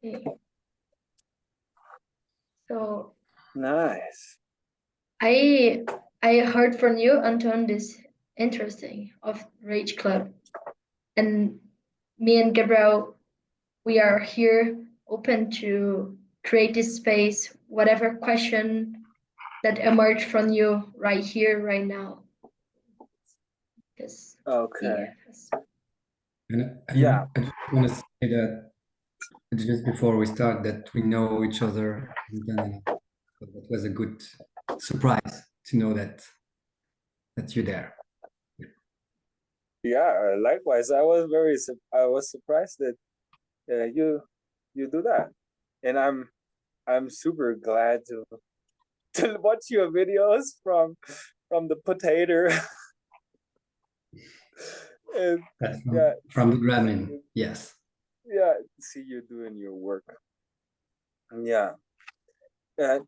Okay. So Nice. I heard from you, Anton, this interesting of Rage Club, and me and Gabriel, we are here open to create this space, whatever question that emerged from you right here, right now. Because Okay. And Yeah. I just want to say that just before we start that we know each other. So that was a good surprise to know that you're there. Yeah, likewise. I was surprised that you do that, and I'm super glad to watch your videos from the potato. And That's yeah, from the Gremlin, yes. yeah, see you doing your work. Yeah,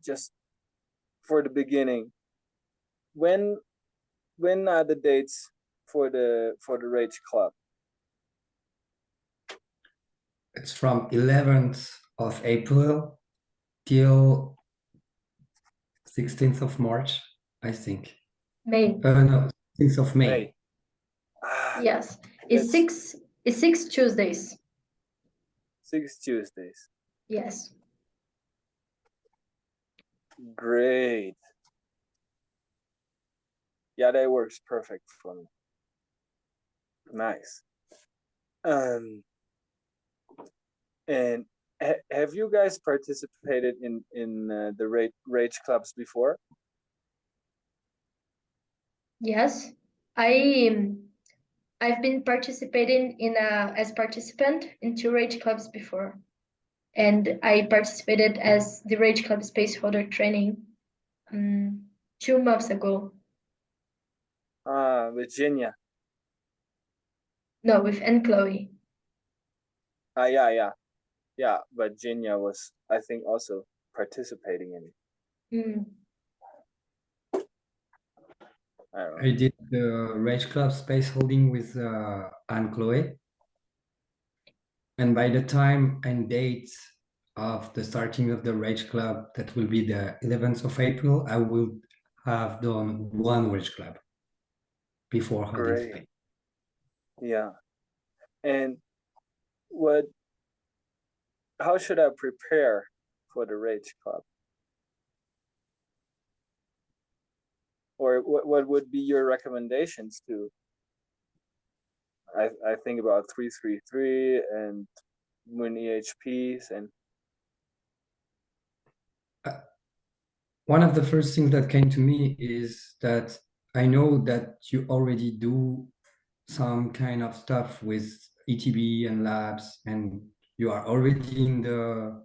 just for the beginning, when are the dates for the Rage Club? It's from 11th of April till 16th of March, I think. May. No, 16th of May. Yes, it's six Tuesdays. 6 Tuesdays. Yes. Great. Yeah, that works perfect for me. Nice. And have you guys participated in the rage clubs before? Yes, I've been participating as participant in two Rage Clubs before, and I participated as the Rage Club spaceholder training 2 months ago. Virginia. No, with Anne Chloe. Yeah. Virginia was, I think, also participating in it. I did the Rage Club space holding with Anne Chloe. And by the time and date of the starting of the Rage Club, that will be the 11th of April, I will have done one Rage Club before holding space. Yeah. And how should I prepare for the Rage Club? Or what would be your recommendations to? I think about 333 and when EHPs and. One of the first things that came to me is that I know that you already do some kind of stuff with ETB and labs, and you are already in the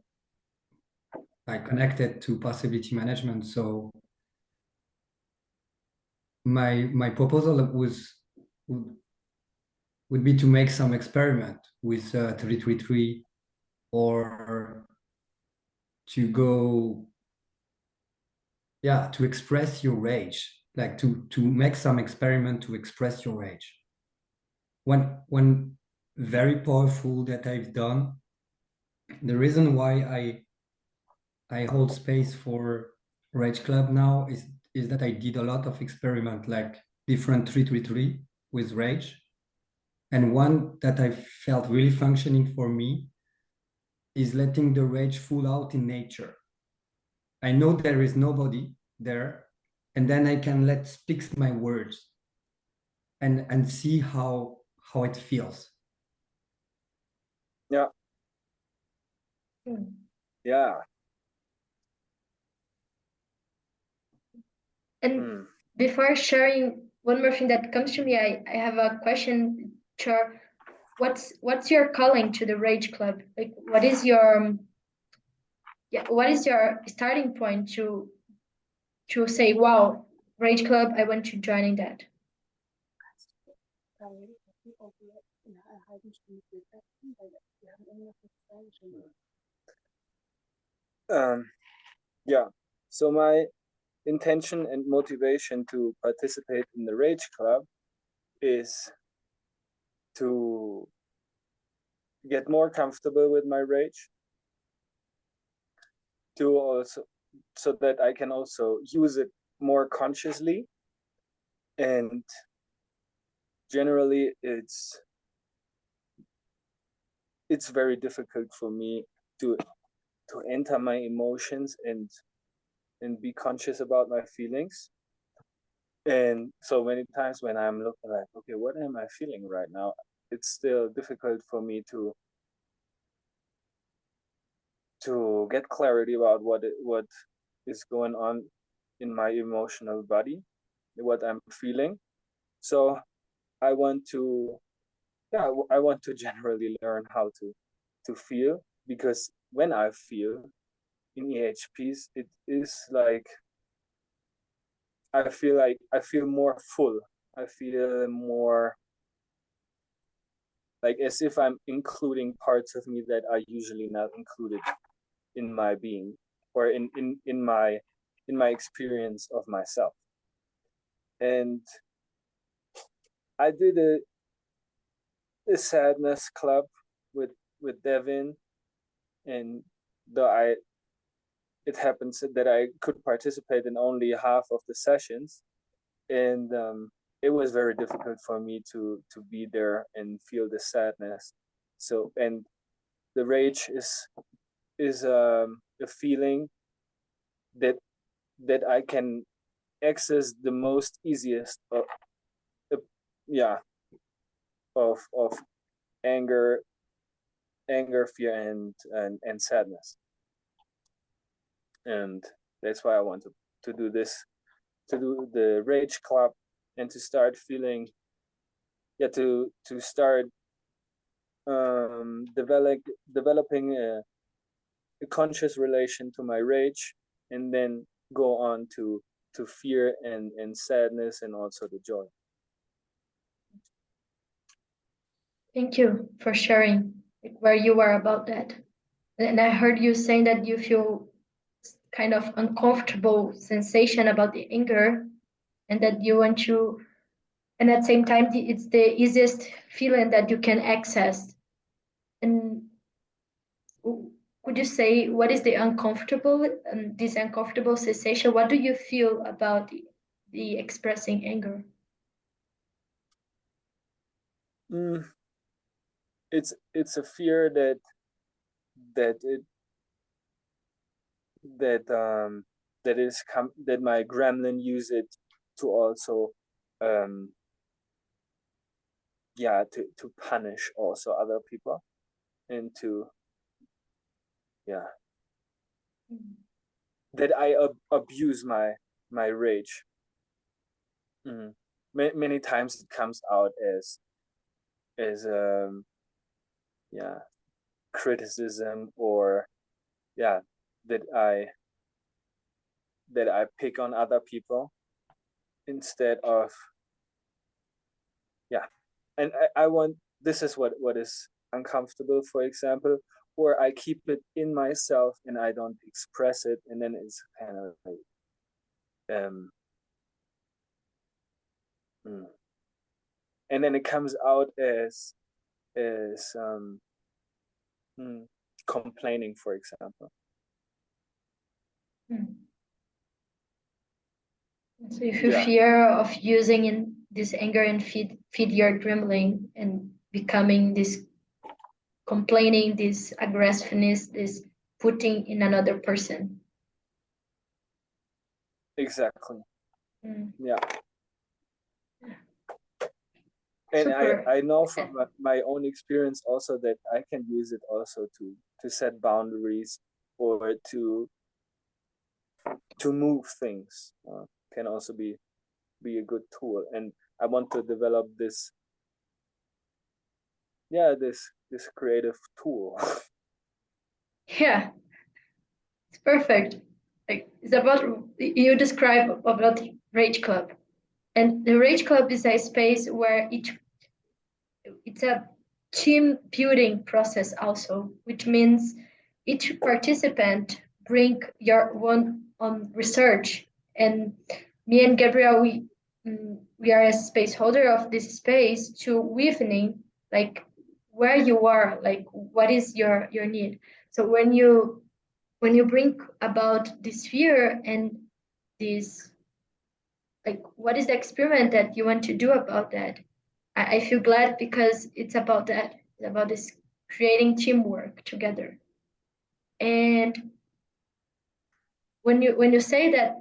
connected to possibility management. So my proposal would be to make some experiment with 333 or to go to express your rage, like to make some experiment to express your rage. One very powerful that I've done, the reason why I hold space for Rage Club now is that I did a lot of experiment, like different 333 with rage. And one that I felt really functioning for me is letting the rage full out in nature. I know there is nobody there, and then I can speak my words and see how it feels. Yeah. Yeah. And before sharing one more thing that comes to me, I have a question, Char. What's your calling to the Rage Club? Like, what is your starting point to say, wow, Rage Club, I want to join in that? Yeah. So my intention and motivation to participate in the Rage Club is to get more comfortable with my rage, to also, so that I can also use it more consciously. And generally it's very difficult for me to enter my emotions and be conscious about my feelings. And so many times when I'm looking like, okay, what am I feeling right now? It's still difficult for me to get clarity about what is going on in my emotional body, what I'm feeling. So I want to, I want to generally learn how to feel, because when I feel in EHPs, it is like I feel more full. I feel more like as if I'm including parts of me that are usually not included in my being, or in my experience of myself. And I did a sadness club with Devin, and though it happens that I could participate in only half of the sessions, and it was very difficult for me to be there and feel the sadness. So, and the rage is a feeling that I can access the most easiest uh, yeah, of anger, fear, and sadness. And that's why I want to do this, to do the rage club, and to start feeling, to start developing a conscious relation to my rage, and then go on to fear and sadness, and also the joy. Thank you for sharing where you are about that. And I heard you saying that you feel kind of uncomfortable sensation about the anger, and that you want to, and at the same time, it's the easiest feeling that you can access. And could you say what is the uncomfortable, this uncomfortable sensation? What do you feel about the expressing anger? It's a fear that that my gremlin use it to also to punish also other people, and to that I abuse my rage. Many times it comes out as criticism, or that I pick on other people instead of and I want, this is what is uncomfortable, for example, or I keep it in myself and I don't express it, and then it's kind of like and then it comes out as complaining, for example. So if you fear of using in this anger and feed your gremlin and becoming this complaining, this aggressiveness, this putting in another person. Exactly. Yeah. And I know from my own experience also that I can use it also to set boundaries, or to move things. Can also be a good tool. And I want to develop this this creative tool. Yeah, it's perfect. Like, it's about, you describe about Rage Club, and the Rage Club is a space where it's a team building process also, which means each participant bring your one on research. And me and Gabriel, we are a space holder of this space to evening, like where you are, like what is your need. So when you when you bring about this fear and this, like, what is the experiment that you want to do about that? I feel glad because it's about that. It's about this creating teamwork together. And when you say that,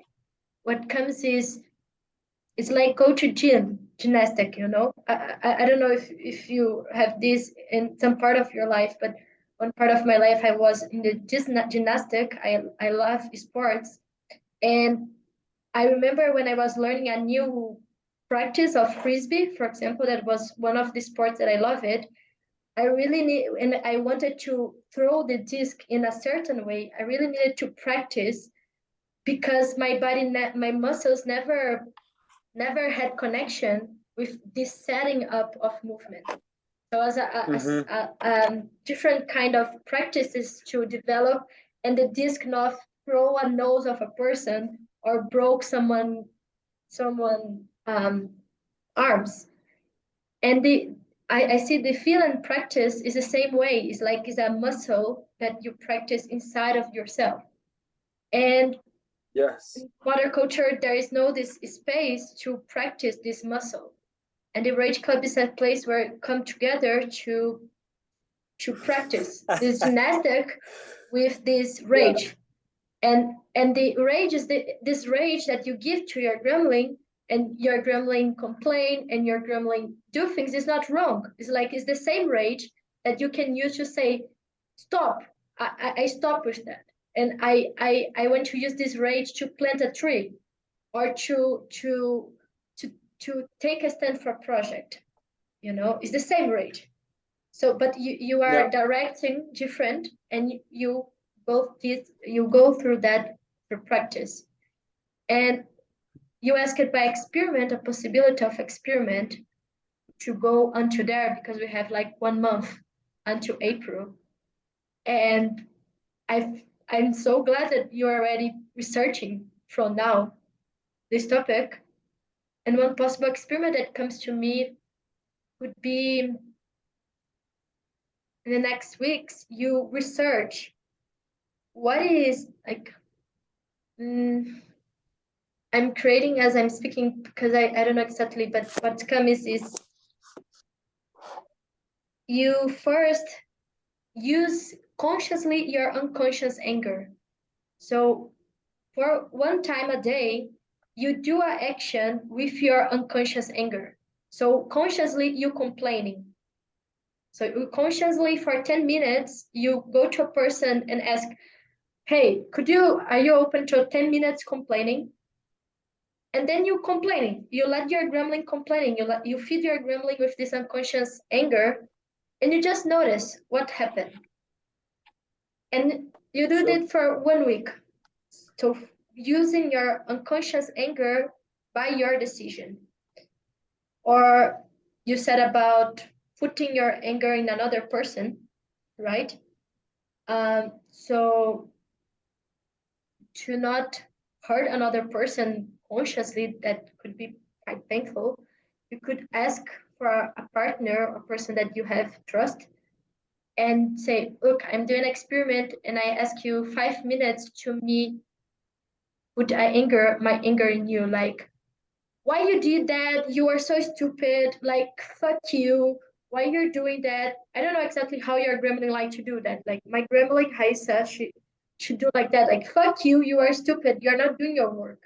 what comes is, it's like go to gymnastic, you know. I don't know if you have this in some part of your life, but one part of my life I was in the gymnastic. I love sports, and I remember when I was learning a new practice of frisbee, for example, that was one of the sports that I love it. I really need, and I wanted to throw the disc in a certain way. I really needed to practice because my body, my muscles never had connection with this setting up of movement. So as a different kind of practices to develop, and the disc not throw a nose of a person or broke someone arms. And I see the feel and practice is the same way. It's like it's a muscle that you practice inside of yourself. And Yes. in modern culture, there is no this space to practice this muscle. And the Rage Club is a place where we come together to practice this gymnastic with this rage. Yeah. And the rage is this rage that you give to your gremlin, and your gremlin complain and your gremlin do things is not wrong. It's like it's the same rage that you can use to say, stop. I stop with that. And I want to use this rage to plant a tree or to take a stand for a project. You know, it's the same rage. So, but you are directing different, and you go through that for practice. And you asked by experiment, a possibility of experiment to go onto there, because we have like 1 month until April. And I'm so glad that you're already researching from now this topic. And one possible experiment that comes to me would be in the next weeks, you research what is like, I'm creating as I'm speaking because I don't know exactly, but what comes is you first use consciously your unconscious anger. So for one time a day, you do an action with your unconscious anger. So consciously you complaining. So you consciously for 10 minutes, you go to a person and ask, hey, are you open to 10 minutes complaining? And then you complaining, you let your gremlin complaining, you feed your gremlin with this unconscious anger, and you just notice what happened. And you do it for 1 week. So using your unconscious anger by your decision. Or you said about putting your anger in another person, right? So to not hurt another person consciously, that could be quite painful. You could ask for a partner or person that you have trust and say, look, I'm doing an experiment and I ask you 5 minutes to me, put my anger in you, like, why you did that? You are so stupid, like, fuck you, why you're doing that? I don't know exactly how your gremlin like to do that. Like my gremlin Haisa, she should do like that, like, fuck you, you are stupid, you're not doing your work,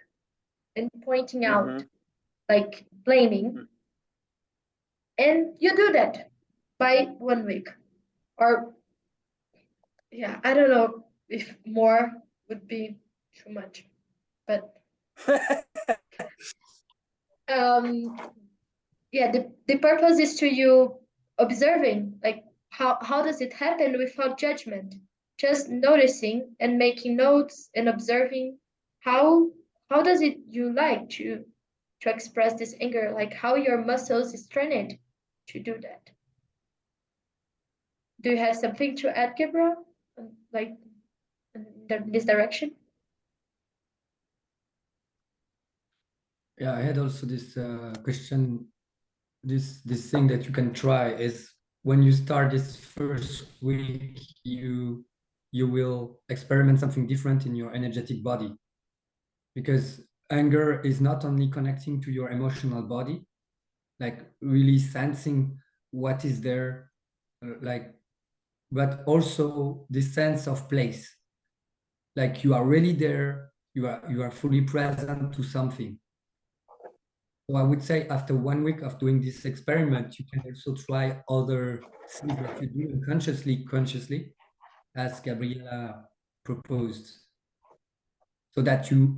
and pointing out, like blaming. And you do that by 1 week. Or yeah, I don't know if more would be too much, but yeah, the purpose is to you observing, like how does it happen without judgment, just noticing and making notes and observing how does it you like to express this anger, like how your muscles is trained to do that. Do you have something to add, Gabriel, like in this direction? Yeah, I had also this question. This thing that you can try is when you start this first week, you you will experiment something different in your energetic body. Because anger is not only connecting to your emotional body, like really sensing what is there, like, but also the sense of place. Like you are really there, you are fully present to something. So I would say after 1 week of doing this experiment, you can also try other things that you do consciously, as Gabriela proposed, so that you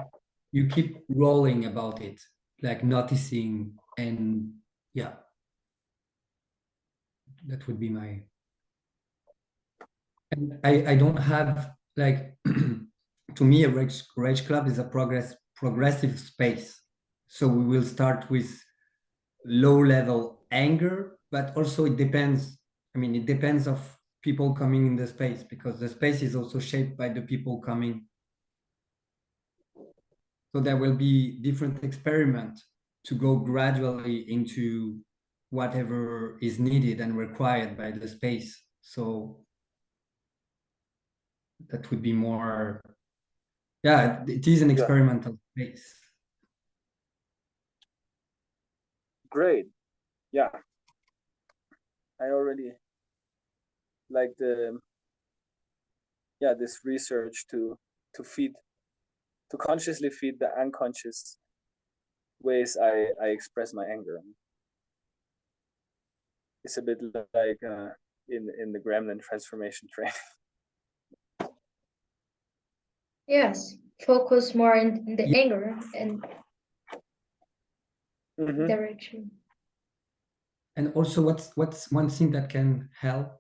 keep rolling about it, like noticing, and yeah, that would be my. And I don't have like to me a rage club is a progressive space. So we will start with low level anger, but also it depends. I mean, it depends of people coming in the space, because the space is also shaped by the people coming. So there will be different experiments to go gradually into whatever is needed and required by the space. So that would be more, yeah, it is an experimental space. Great. Yeah. I already like this research to consciously feed the unconscious ways I express my anger. It's a bit like in the Gremlin transformation training. Yes, focus more in the anger and direction. And also what's one thing that can help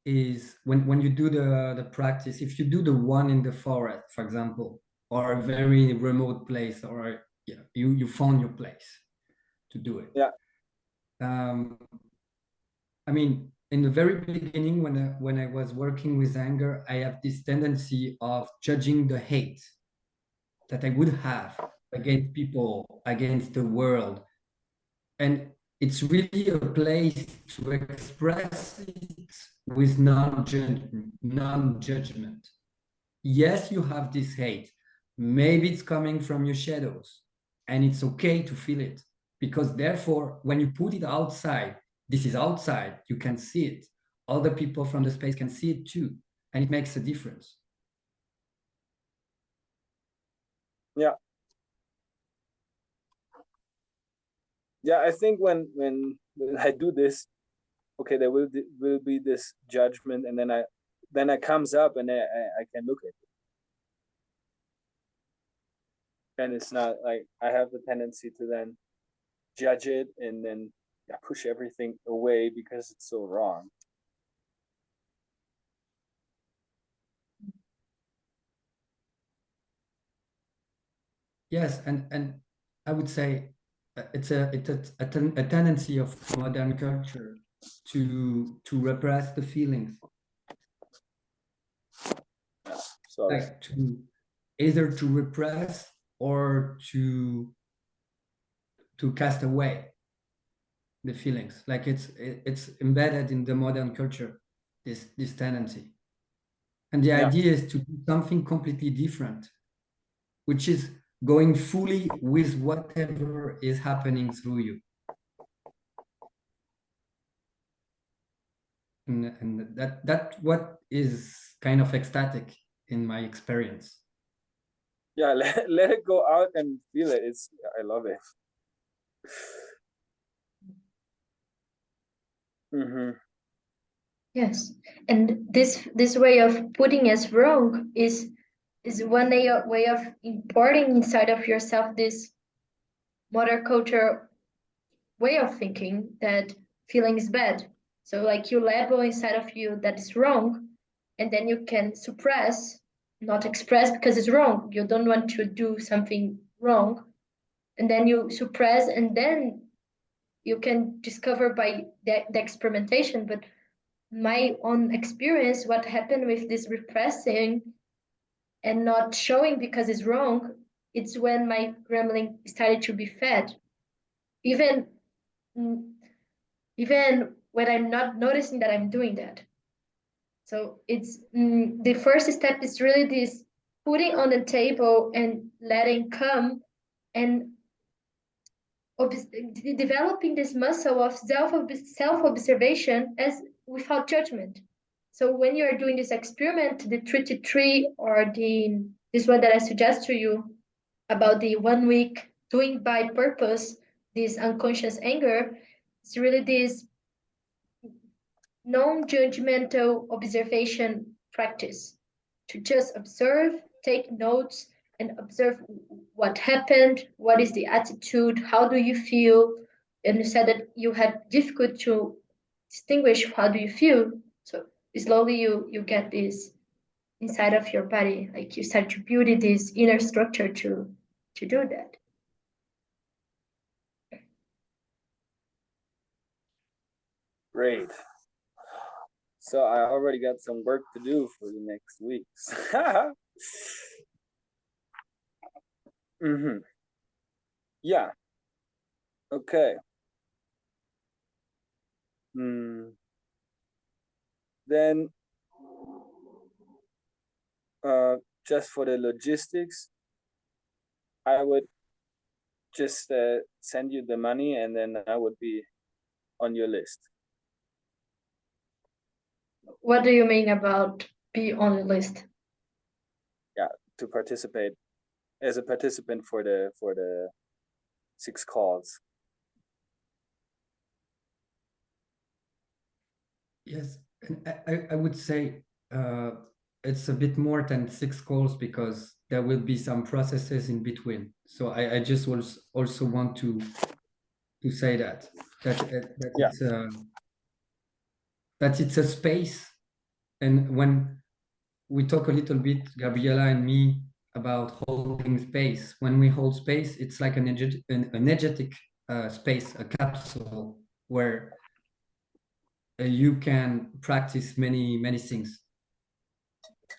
is when you do the practice, if you do the one in the forest, for example, or a very remote place, or yeah, you found your place to do it. Yeah. I mean, in the very beginning, when I was working with anger, I have this tendency of judging the hate that I would have against people, against the world. And it's really a place to express it with non-judgment. Yes, you have this hate. Maybe it's coming from your shadows, and it's okay to feel it, because therefore, when you put it outside, this is outside, you can see it. Other people from the space can see it too, and it makes a difference. Yeah. Yeah, I think when I do this, okay, there will be this judgment, and then it comes up, and I can look at it. And it's not like I have the tendency to then judge it and then push everything away because it's so wrong. Yes, and I would say it's a tendency of modern culture to repress the feelings. Sorry. Like to either to repress or to cast away the feelings. Like it's embedded in the modern culture, this tendency. And the idea is to do something completely different, which is going fully with whatever is happening through you. And that what is kind of ecstatic in my experience. Yeah, let it go out and feel it. I love it. Yes, and this way of putting as wrong is one way of importing inside of yourself this modern culture way of thinking that feeling is bad. So like you label inside of you that is wrong, and then you can suppress, not express because it's wrong. You don't want to do something wrong, and then you suppress, and then you can discover by the experimentation. But my own experience, what happened with this repressing and not showing because it's wrong, it's when my gremlin started to be fed. Even even when I'm not noticing that I'm doing that. So it's the first step is really this putting on the table and letting come and developing this muscle of self-observation as without judgment. So when you are doing this experiment, the 3 or this one that I suggest to you about the 1 week doing by purpose, this unconscious anger, it's really this non-judgmental observation practice to just observe, take notes, and observe what happened, what is the attitude, how do you feel, and you said that you had difficult to distinguish how do you feel. So slowly you get this inside of your body, like you start to build this inner structure to do that. Great. So I already got some work to do for the next weeks. Mm-hmm. Yeah. Okay. Then just for the logistics, I would just send you the money and then I would be on your list. What do you mean about be on the list? Yeah, to participate as a participant for the 6 calls. Yes, and I would say it's a bit more than 6 calls because there will be some processes in between. So I just also want to say that Yeah. it's a space, and when we talk a little bit, Gabriela and me, about holding space. When we hold space, it's like an energetic space, a capsule where you can practice many things.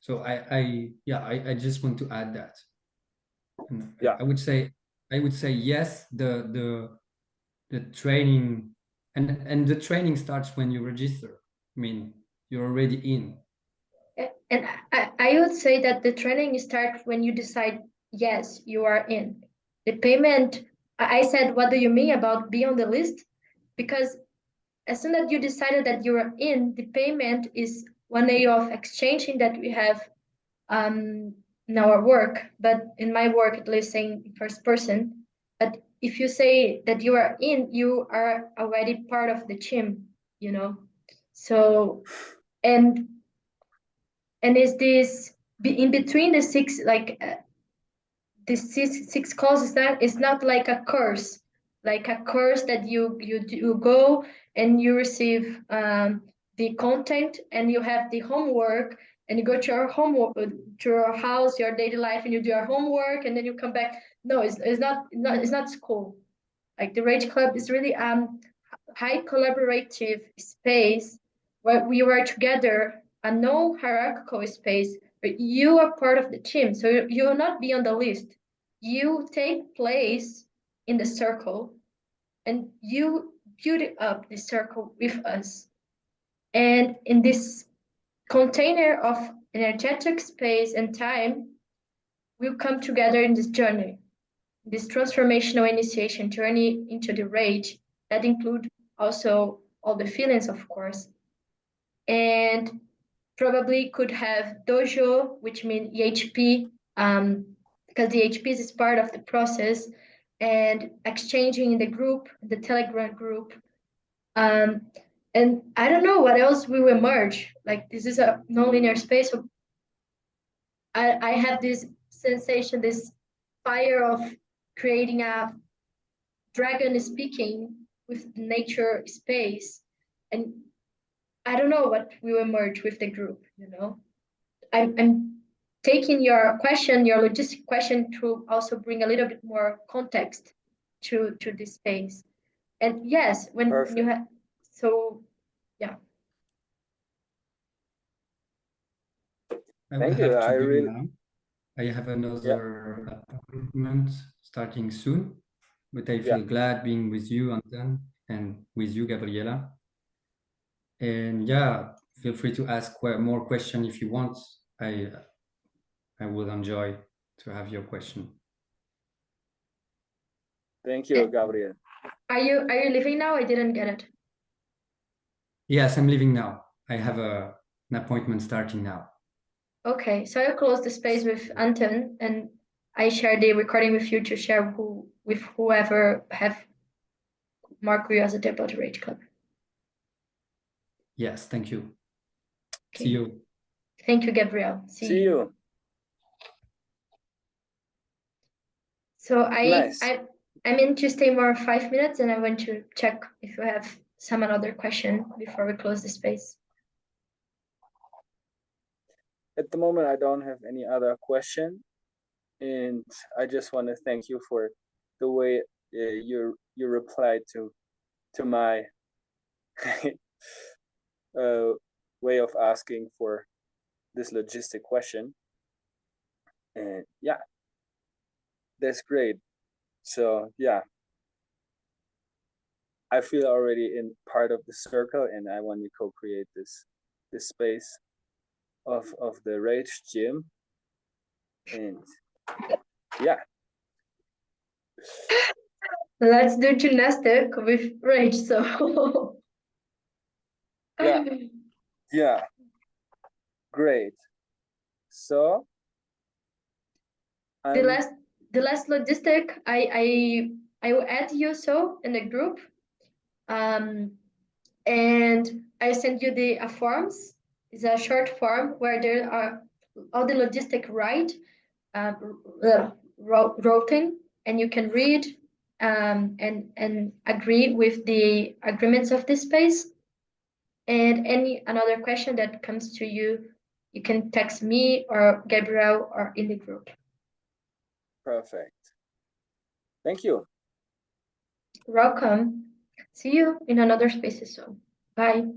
So I just want to add that. And yeah. I would say yes, the training and the training starts when you register. I mean, you're already in. And I would say that the training starts when you decide, yes, you are in. The payment, I said, what do you mean about be on the list? Because as soon as you decided that you are in, the payment is one way of exchanging that we have in our work, but in my work, at least saying first person. But if you say that you are in, you are already part of the team, you know? So, and is this in between the 6, like the six causes, that is not like a curse, that you go and you receive the content and you have the homework and you go to your homework to your house, your daily life, and you do your homework and then you come back. No, it's not school. Like the Rage Club is really high collaborative space where we were together, a no hierarchical space, but you are part of the team. So you will not be on the list. You take place in the circle and you build up the circle with us. And in this container of energetic space and time, we'll come together in this journey, this transformational initiation journey into the rage that include also all the feelings, of course. And probably could have dojo, which means EHP, because the EHPs is part of the process, and exchanging in the group, the Telegram group. And I don't know what else we will merge. Like this is a nonlinear space. So I have this sensation, this fire of creating a dragon speaking with nature space. And I don't know what we will merge with the group, you know. I'm taking your question, your logistic question, to also bring a little bit more context to this space. And yes, when you have, so yeah. Thank you. I have another appointment starting soon, but I feel glad being with you, Anton, and with you, Gabriela. And yeah, feel free to ask more questions if you want. I would enjoy to have your question. Thank you, Gabriel. Are you leaving now? I didn't get it. Yes, I'm leaving now. I have an appointment starting now. Okay, so I'll close the space with Anton, and I share the recording with you to share with whoever have more curiosity about the Rage Club. Yes, thank you. Okay. See you. Thank you, Gabriel. See you. So Nice. I'm in to stay more 5 minutes, and I want to check if you have some another question before we close the space. At the moment, I don't have any other question, and I just want to thank you for the way you replied to my way of asking for this logistic question. And yeah, that's great. So yeah, I feel already in part of the circle, and I want to co-create this space of the Rage Gym. And yeah, Let's do gymnastic with Rage. So yeah, great. So the last logistic, I will add you so in the group, and I send you the forms. It's a short form where there are all the logistic right, routing, and you can read and agree with the agreements of this space. And any another question that comes to you, you can text me or Gabriel or in the group. Perfect. Thank you. Welcome. See you in another spaces soon. Bye.